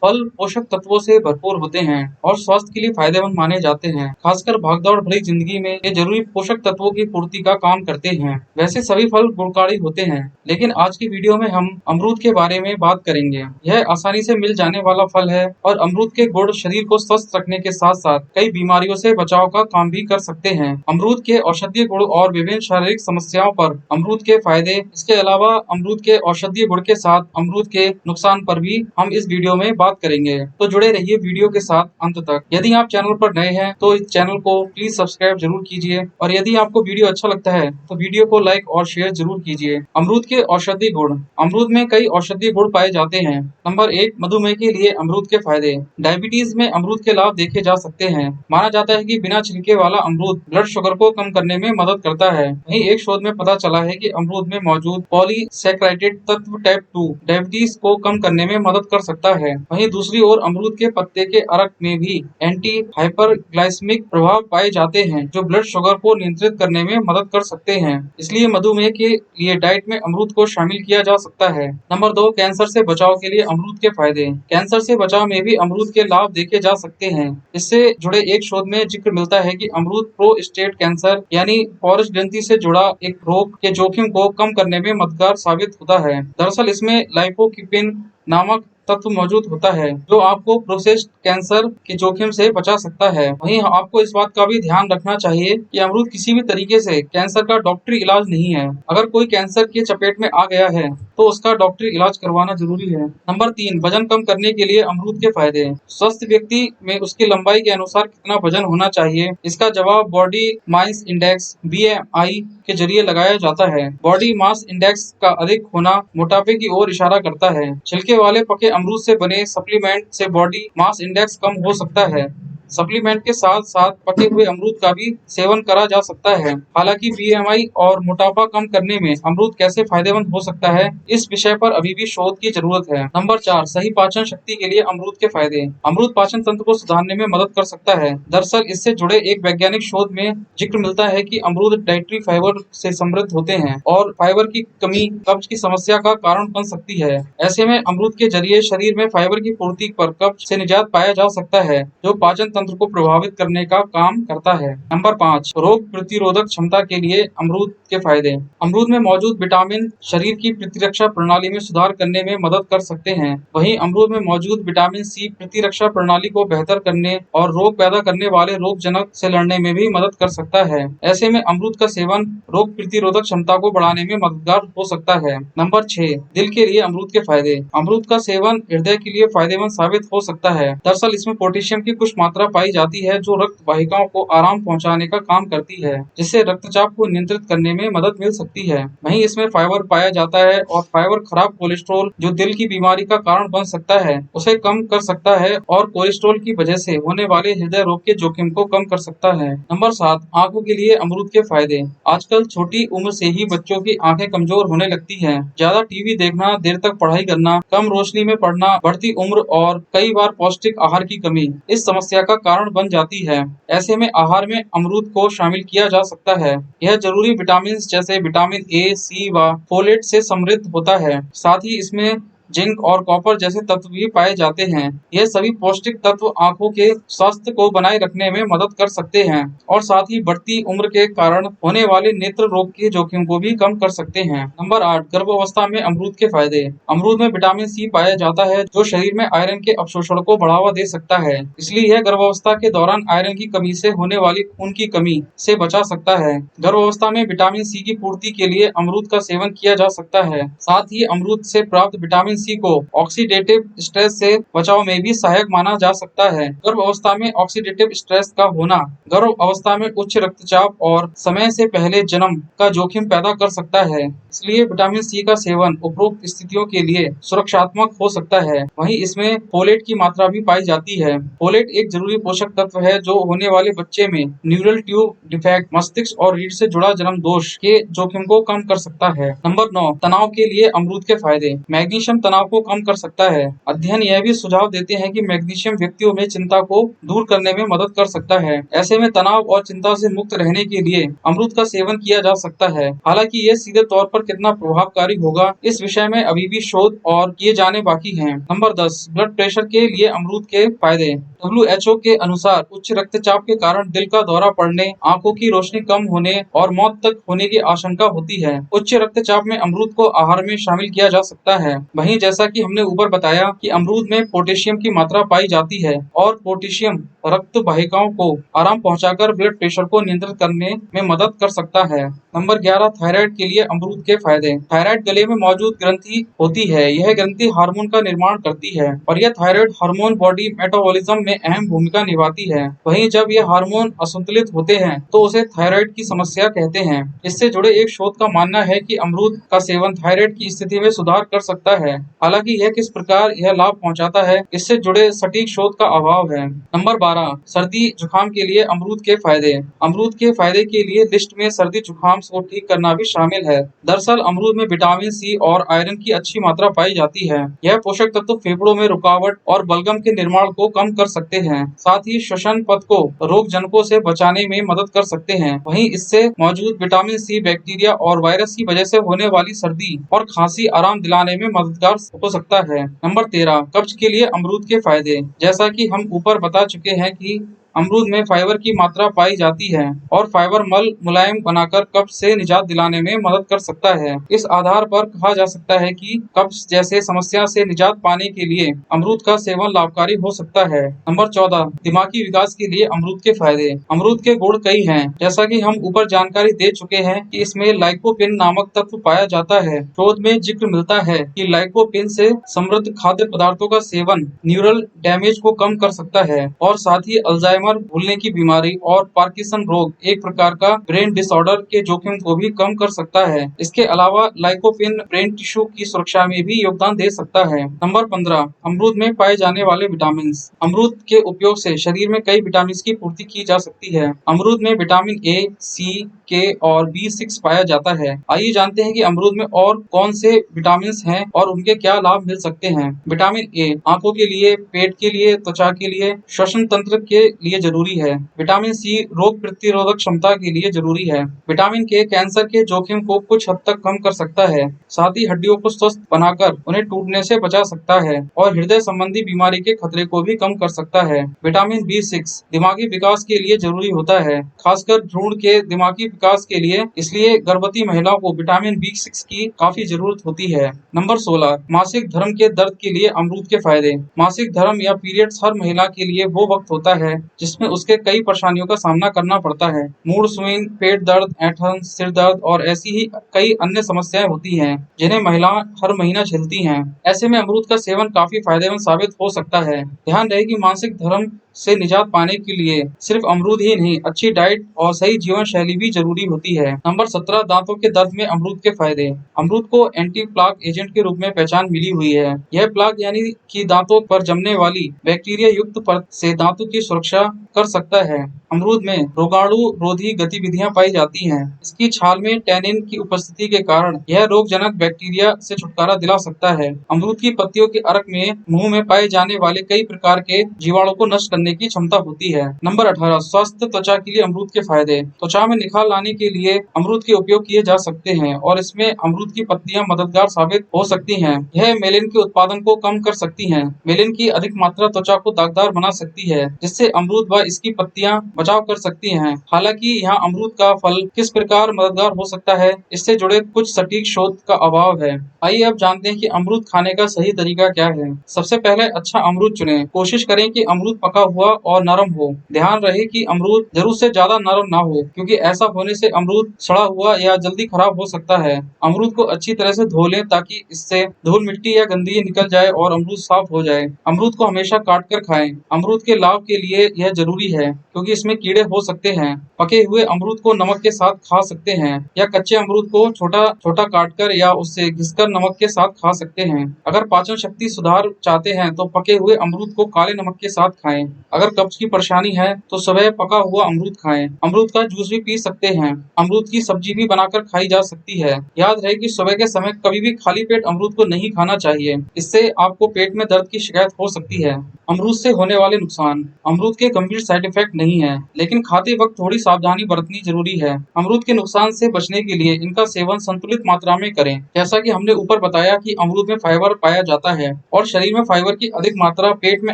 फल पोषक तत्वों से भरपूर होते हैं और स्वास्थ्य के लिए फायदेमंद माने जाते हैं। खासकर भागदौड़ भरी जिंदगी में ये जरूरी पोषक तत्वों की पूर्ति का काम करते हैं। वैसे सभी फल गुणकारी होते हैं, लेकिन आज की वीडियो में हम अमरूद के बारे में बात करेंगे। यह आसानी से मिल जाने वाला फल है और अमरूद के गुण शरीर को स्वस्थ रखने के साथ साथ कई बीमारियों से बचाव का काम भी कर सकते हैं। अमरूद के औषधीय गुण और विभिन्न शारीरिक समस्याओं पर अमरूद के फायदे, इसके अलावा अमरूद के औषधीय गुण के साथ अमरूद के नुकसान पर भी हम इस वीडियो में बात करेंगे। तो जुड़े रहिए वीडियो के साथ अंत तक। यदि आप चैनल पर नए हैं तो इस चैनल को प्लीज सब्सक्राइब जरूर कीजिए और यदि आपको वीडियो अच्छा लगता है तो वीडियो को लाइक और शेयर जरूर कीजिए। अमरूद के औषधीय गुण। अमरूद में कई औषधीय गुण पाए जाते हैं। नंबर 1, मधुमेह के लिए अमरूद के फायदे। डायबिटीज में अमरूद के लाभ देखे जा सकते हैं। माना जाता है कि बिना छिलके वाला अमरूद ब्लड शुगर को कम करने में मदद करता है। वहीं एक शोध में पता चला है कि अमरूद में मौजूद पॉलीसैकेराइड तत्व टाइप 2 डायबिटीज को कम करने में मदद कर सकता है। वहीं दूसरी ओर अमरूद के पत्ते के अर्क में भी एंटी हाइपरग्लाइसेमिक प्रभाव पाए जाते हैं, जो ब्लड शुगर को नियंत्रित करने में मदद कर सकते हैं। इसलिए मधुमेह के लिए डाइट में अमरूद को शामिल किया जा सकता है। नंबर 2, कैंसर से बचाव के लिए अमरूद के फायदे। कैंसर से बचाव में भी अमरूद के लाभ देखे जा सकते हैं। इससे जुड़े एक शोध में जिक्र मिलता है कि अमरूद प्रोस्टेट कैंसर यानी पौरुष ग्रंथि से जुड़ा एक रोग के जोखिम को कम करने में मददगार साबित होता है। दरअसल इसमें लाइपोकिपिन नामक तत्व मौजूद होता है, जो आपको प्रोस्टेट कैंसर के जोखिम से बचा सकता है। वहीं आपको इस बात का भी ध्यान रखना चाहिए कि अमरूद किसी भी तरीके से कैंसर का डॉक्टरी इलाज नहीं है। अगर कोई कैंसर के चपेट में आ गया है तो उसका डॉक्टरी इलाज करवाना जरूरी है। नंबर 3, वजन कम करने के लिए अमरूद के फायदे। स्वस्थ व्यक्ति में उसकी लंबाई के अनुसार कितना वजन होना चाहिए, इसका जवाब बॉडी मास इंडेक्स BMI के जरिए लगाया जाता है। बॉडी मास इंडेक्स का अधिक होना मोटापे की ओर इशारा करता है। छिलके वाले पके अमरूद से बने सप्लीमेंट से बॉडी मास इंडेक्स कम हो सकता है। सप्लीमेंट के साथ साथ पके हुए अमरूद का भी सेवन करा जा सकता है। हालांकि BMI और मोटापा कम करने में अमरूद कैसे फायदेमंद हो सकता है, इस विषय पर अभी भी शोध की जरूरत है। नंबर 4, सही पाचन शक्ति के लिए अमरूद के फायदे। अमरूद पाचन तंत्र को सुधारने में मदद कर सकता है। दरअसल इससे जुड़े एक वैज्ञानिक शोध में जिक्र मिलता है कि अमरूद डाइटरी फाइबर से समृद्ध होते हैं और फाइबर की कमी कब्ज की समस्या का कारण बन सकती है। ऐसे में अमरूद के जरिए शरीर में फाइबर की पूर्ति पर कब्ज से निजात पाया जा सकता है, जो पाचन तंत्र को प्रभावित करने का काम करता है। नंबर 5, रोग प्रतिरोधक क्षमता के लिए अमरूद के फायदे। अमरूद में मौजूद विटामिन शरीर की प्रतिरक्षा प्रणाली में सुधार करने में मदद कर सकते हैं। वहीं अमरूद में मौजूद विटामिन C प्रतिरक्षा प्रणाली को बेहतर करने और रोग पैदा करने वाले रोगजनक से लड़ने में भी मदद कर सकता है। ऐसे में अमरूद का सेवन रोग प्रतिरोधक क्षमता को बढ़ाने में मददगार हो सकता है। नंबर 6, दिल के लिए अमरूद के फायदे। अमरूद का सेवन हृदय के लिए फायदेमंद साबित हो सकता है। दरअसल इसमें पोटेशियम की कुछ मात्रा पाई जाती है, जो रक्त वाहिकाओं को आराम पहुंचाने का काम करती है, जिससे रक्तचाप को नियंत्रित करने में मदद मिल सकती है। वहीं इसमें फाइबर पाया जाता है और फाइबर खराब कोलेस्ट्रॉल, जो दिल की बीमारी का कारण बन सकता है, उसे कम कर सकता है और कोलेस्ट्रॉल की वजह से होने वाले हृदय रोग के जोखिम को कम कर सकता है। नंबर 7, आंखों के लिए अमरूद के फायदे। आजकल छोटी उम्र से ही बच्चों की आंखें कमजोर होने लगती हैं। ज्यादा टीवी देखना, देर तक पढ़ाई करना, कम रोशनी में पढ़ना, बढ़ती उम्र और कई बार पौष्टिक आहार की कमी इस समस्या का कारण बन जाती है। ऐसे में आहार में अमरूद को शामिल किया जा सकता है। यह जरूरी विटामिन जैसे विटामिन A, C व फोलेट से समृद्ध होता है। साथ ही इसमें जिंक और कॉपर जैसे तत्व भी पाए जाते हैं। यह सभी पौष्टिक तत्व आंखों के स्वास्थ्य को बनाए रखने में मदद कर सकते हैं और साथ ही बढ़ती उम्र के कारण होने वाले नेत्र रोग के जोखिम को भी कम कर सकते हैं। नंबर 8, गर्भावस्था में अमरूद के फायदे। अमरूद में विटामिन C पाया जाता है, जो शरीर में आयरन के अवशोषण को बढ़ावा दे सकता है। इसलिए यह गर्भावस्था के दौरान आयरन की कमी से होने वाली खून की कमी से बचा सकता है। गर्भावस्था में विटामिन C की पूर्ति के लिए अमरूद का सेवन किया जा सकता है। साथ ही अमरूद से प्राप्त विटामिन C को ऑक्सीडेटिव स्ट्रेस से बचाव में भी सहायक माना जा सकता है। गर्भ अवस्था में ऑक्सीडेटिव स्ट्रेस का होना गर्भ अवस्था में उच्च रक्तचाप और समय से पहले जन्म का जोखिम पैदा कर सकता है। इसलिए विटामिन C का सेवन उपरोक्त स्थितियों के लिए सुरक्षात्मक हो सकता है। वहीं इसमें फोलेट की मात्रा भी पाई जाती है। फोलेट एक जरूरी पोषक तत्व है, जो होने वाले बच्चे में न्यूरल ट्यूब डिफेक्ट, मस्तिष्क और रीढ़ से जुड़ा जन्म दोष के जोखिम को कम कर सकता है। नंबर 9, तनाव के लिए अमरूद के फायदे। मैग्नीशियम तनाव को कम कर सकता है। अध्ययन यह भी सुझाव देते हैं कि मैग्नीशियम व्यक्तियों में चिंता को दूर करने में मदद कर सकता है। ऐसे में तनाव और चिंता से मुक्त रहने के लिए अमरूद का सेवन किया जा सकता है। हालांकि यह सीधे तौर पर कितना प्रभावकारी होगा, इस विषय में अभी भी शोध और किए जाने बाकी हैं। नंबर 10, ब्लड प्रेशर के लिए अमरूद के फायदे। WHO के अनुसार उच्च रक्तचाप के कारण दिल का दौरा पड़ने, आंखों की रोशनी कम होने और मौत तक होने की आशंका होती है। उच्च रक्तचाप में अमरूद को आहार में शामिल किया जा सकता है। वहीं जैसा कि हमने ऊपर बताया कि अमरूद में पोटेशियम की मात्रा पाई जाती है और पोटेशियम रक्त वाहिकाओं को आराम पहुंचाकर ब्लड प्रेशर को नियंत्रित करने में मदद कर सकता है। नंबर 11, थायराइड के लिए अमरूद के फायदे। थायराइड गले में मौजूद ग्रंथि होती है। यह ग्रंथि हार्मोन का निर्माण करती है और यह थायराइड हार्मोन बॉडी मेटाबॉलिज्म में अहम भूमिका निभाती है। वहीं जब ये हार्मोन असंतुलित होते हैं तो उसे थायराइड की समस्या कहते हैं। इससे जुड़े एक शोध का मानना है कि अमरूद का सेवन थायराइड की स्थिति में सुधार कर सकता है। हालांकि यह किस प्रकार यह लाभ पहुंचाता है, इससे जुड़े सटीक शोध का अभाव है। नंबर 12, सर्दी जुकाम के लिए अमरूद के फायदे। अमरूद के फायदे के लिए लिस्ट में सर्दी जुकाम को ठीक करना भी शामिल है। दरअसल अमरूद में विटामिन सी और आयरन की अच्छी मात्रा पाई जाती है। यह पोषक तत्व फेफड़ों में रुकावट और बलगम के निर्माण को कम कर सकते हैं। साथ ही श्वसन पथ को रोग जनकों से बचाने में मदद कर सकते हैं। वहीं इससे मौजूद विटामिन सी बैक्टीरिया और वायरस की वजह से होने वाली सर्दी और खांसी आराम दिलाने में मददगार हो सकता है। नंबर 13, कब्ज के लिए अमरूद के फायदे। जैसा कि हम ऊपर बता चुके हैं कि अमरूद में फाइबर की मात्रा पाई जाती है और फाइबर मल मुलायम बनाकर कब्ज से निजात दिलाने में मदद कर सकता है। इस आधार पर कहा जा सकता है कि कब्ज जैसे समस्या से निजात पाने के लिए अमरूद का सेवन लाभकारी हो सकता है। नंबर 14, दिमागी विकास के लिए अमरूद के फायदे। अमरूद के गुण कई हैं। जैसा कि हम ऊपर जानकारी दे चुके हैं कि इसमें लाइकोपिन नामक तत्व पाया जाता है। शोध में जिक्र मिलता है कि लाइकोपिन से समृद्ध खाद्य पदार्थों का सेवन न्यूरल डैमेज को कम कर सकता है और साथ ही अल्जाइमर भूलने की बीमारी और पार्किंसन रोग, एक प्रकार का ब्रेन डिसऑर्डर, के जोखिम को भी कम कर सकता है। इसके अलावा लाइकोपिन ब्रेन टिश्यू की सुरक्षा में भी योगदान दे सकता है। नंबर 15, अमरूद में पाए जाने वाले विटामिन। अमरूद के उपयोग से शरीर में कई विटामिन की पूर्ति की जा सकती है। अमरूद में विटामिन ए, सी, के और B6 पाया जाता है। आइए जानते हैं कि अमरूद में और कौन से विटामिन हैं और उनके क्या लाभ मिल सकते हैं। विटामिन ए आंखों के लिए, पेट के लिए, त्वचा के लिए, श्वसन तंत्र के लिए जरूरी है। विटामिन सी रोग प्रतिरोधक क्षमता के लिए जरूरी है। विटामिन के कैंसर के जोखिम को कुछ हद तक कम कर सकता है। साथ ही हड्डियों को स्वस्थ बनाकर उन्हें टूटने से बचा सकता है और हृदय संबंधी बीमारी के खतरे को भी कम कर सकता है। विटामिन B6 दिमागी विकास के लिए जरूरी होता है, खासकर भ्रूण के दिमागी विकास के लिए। इसलिए गर्भवती महिलाओं को विटामिन B6 की काफी जरूरत होती है। नंबर 16, मासिक धर्म के दर्द के लिए अमरूद के फायदे। मासिक धर्म या पीरियड्स हर महिला के लिए वो वक्त होता है जिसमें उसके कई परेशानियों का सामना करना पड़ता है। मूड स्विंग, पेट दर्द, ऐंठन, सिर दर्द और ऐसी ही कई अन्य समस्याएं होती हैं जिन्हें महिलाएं हर महीना झेलती हैं। ऐसे में अमरूद का सेवन काफी फायदेमंद साबित हो सकता है। ध्यान रहे कि मासिक धर्म से निजात पाने के लिए सिर्फ अमरूद ही नहीं, अच्छी डाइट और सही जीवन शैली भी जरूरी होती है। नंबर 17, दांतों के दर्द में अमरूद के फायदे। अमरूद को एंटी प्लाक एजेंट के रूप में पहचान मिली हुई है। यह प्लाक यानी कि दांतों पर जमने वाली बैक्टीरिया युक्त परत से दांतों की सुरक्षा कर सकता है। अमरूद में रोगाणु रोधी गतिविधियां पाई जाती हैं। इसकी छाल में टैनिन की उपस्थिति के कारण यह रोगजनक बैक्टीरिया से छुटकारा दिला सकता है। अमरूद की पत्तियों के अर्क में मुंह में पाए जाने वाले कई प्रकार के जीवाणु को नष्ट करने की क्षमता होती है। नंबर 18, स्वस्थ त्वचा के लिए अमरूद के फायदे। त्वचा में निखार लाने के लिए अमरूद के उपयोग किए जा सकते हैं और इसमें अमरूद की पत्तियां मददगार साबित हो सकती हैं। यह मेलिन के उत्पादन को कम कर सकती हैं। मेलिन की अधिक मात्रा त्वचा को दागदार बना सकती है, जिससे अमरूद व इसकी पत्तियां बचाव कर सकती हैं। हालांकि यहाँ अमरूद का फल किस प्रकार मददगार हो सकता है, इससे जुड़े कुछ सटीक शोध का अभाव है। आइए अब जानते हैं कि अमरूद खाने का सही तरीका क्या है। सबसे पहले अच्छा अमरूद चुनें। कोशिश करें कि अमरूद पका हुआ और नरम हो। ध्यान रहे कि अमरूद जरूर से ज्यादा नरम ना हो, क्योंकि ऐसा होने से अमरूद सड़ा हुआ या जल्दी खराब हो सकता है। अमरूद को अच्छी तरह से धो लें ताकि इससे धूल मिट्टी या गंदगी निकल जाए और अमरूद साफ हो जाए। अमरूद को हमेशा काट कर खाएं। अमरूद के लाभ के लिए यह यह जरूरी है क्योंकि इसमें कीड़े हो सकते हैं। पके हुए अमरूद को नमक के साथ खा सकते हैं या कच्चे अमरूद को छोटा छोटा काटकर या उससे घिसकर नमक के साथ खा सकते हैं। अगर पाचन शक्ति सुधार चाहते हैं तो पके हुए अमरूद को काले नमक के साथ खाएं। अगर कब्ज की परेशानी है तो सुबह पका हुआ अमरूद खाएं। अमरूद का जूस भी पी सकते हैं। अमरूद की सब्जी भी बनाकर खाई जा सकती है। याद रहे कि सुबह के समय कभी भी खाली पेट अमरूद को नहीं खाना चाहिए, इससे आपको पेट में दर्द की शिकायत हो सकती है। अमरूद से होने वाले नुकसान। अमरूद के गंभीर साइड इफेक्ट नहीं है, लेकिन खाते वक्त थोड़ी सावधानी बरतनी जरूरी है। अमरूद के नुकसान से बचने के लिए इनका सेवन संतुलित मात्रा में करें। जैसा कि हमने ऊपर बताया कि अमरूद में फाइबर पाया जाता है और शरीर में फाइबर की अधिक मात्रा पेट में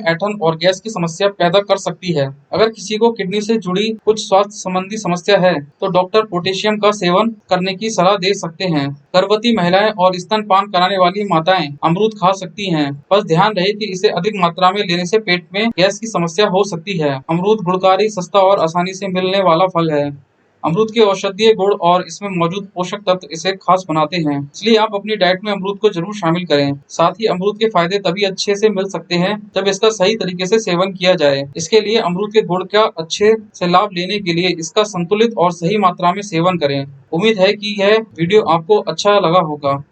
ऐंठन और गैस की समस्या पैदा कर सकती है। अगर किसी को किडनी से जुड़ी कुछ स्वास्थ्य संबंधी समस्या है तो डॉक्टर पोटेशियम का सेवन करने की सलाह दे सकते हैं। गर्भवती महिलाएं और स्तनपान कराने वाली माताएं अमरूद खा सकती हैं। बस ध्यान रहे कि इसे अधिक मात्रा में लेने से पेट में गैस की समस्या हो सकती है। अमरूद गुणकारी, सस्ता और आसानी से मिलने वाला फल है। अमरूद के औषधीय गुण और इसमें मौजूद पोषक तत्व इसे खास बनाते हैं, इसलिए आप अपनी डाइट में अमरूद को जरूर शामिल करें। साथ ही अमरूद के फायदे तभी अच्छे से मिल सकते हैं जब इसका सही तरीके से सेवन किया जाए। इसके लिए अमरूद के गुण का अच्छे से लाभ लेने के लिए इसका संतुलित और सही मात्रा में सेवन करें। उम्मीद है कि यह वीडियो आपको अच्छा लगा होगा।